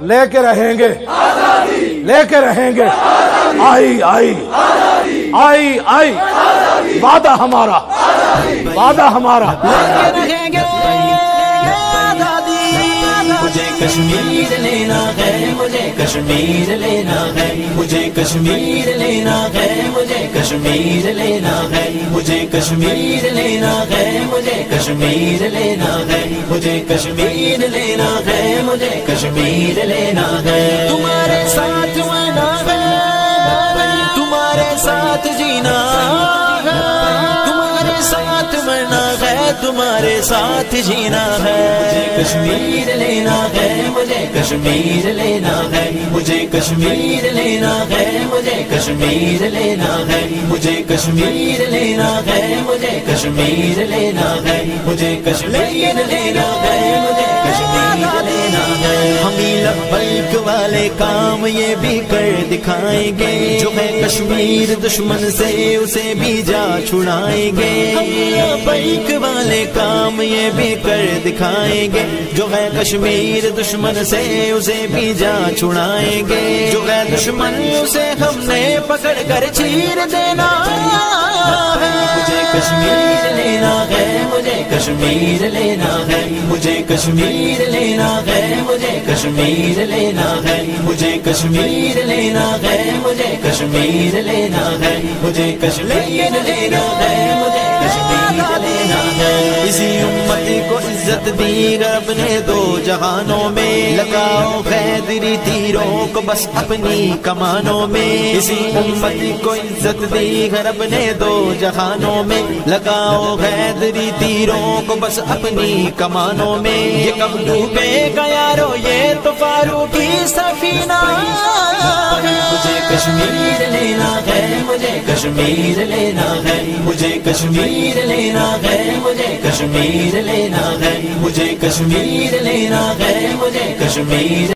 लेके रहेंगे, लेके रहेंगे। आई आई आई आई वादा हमारा, वादा हमारा। मुझे कश्मीर लेना है, मुझे कश्मीर लेना है, मुझे कश्मीर लेना है, मुझे कश्मीर लेना है, मुझे कश्मीर लेना है, मुझे कश्मीर लेना है, मुझे कश्मीर लेना है, मुझे कश्मीर लेना है। तुम्हारे साथ मरना है, तुम्हारे साथ जीना है, तुम्हारे साथ मरना है, तुम्हारे साथ जीना है। मुझे कश्मीर लेना है, मुझे कश्मीर लेना है, मुझे कश्मीर लेना है, मुझे कश्मीर लेना है, मुझे कश्मीर लेना है, मुझे कश्मीर लेना है, मुझे कश्मीर लेना है, मुझे कश्मीर लेना है। हम लब्बैक वाले काम ये भी कर दिखाएंगे, जो है कश्मीर दुश्मन से उसे भी जा छुड़ाएंगे। हम लब्बैक वाले काम ये भी कर दिखाएंगे, जो है कश्मीर दुश्मन से उसे भी जा छुड़ाएंगे। जो है दुश्मन उसे हमने पकड़ कर चीर देना है। मुझे कश्मीर लेना है, मुझे कश्मीर लेना है, मुझे कश्मीर लेना है, मुझे कश्मीर लेना है, मुझे कश्मीर लेना है, मुझे कश्मीर लेना है, मुझे कश्मीर लेना है, मुझे कश्मीर लेना है। इसी उम्मती को इज्जत दी रब ने दो जहानों में, लगाओ खैदरी तीरों को बस अपनी कमानों में। इसी उम्मती को इज्जत दी रब ने दो जहानों में, लगाओ खैदरी तीरों को बस अपनी कमानों में। ये कब डूबेगा यारो ये तो फारूकी सफीना है। मुझे कश्मीर लेना है, मुझे कश्मीर लेना है, मुझे कश्मीर लेना है, मुझे कश्मीर लेना है, मुझे कश्मीर लेना है, मुझे कश्मीर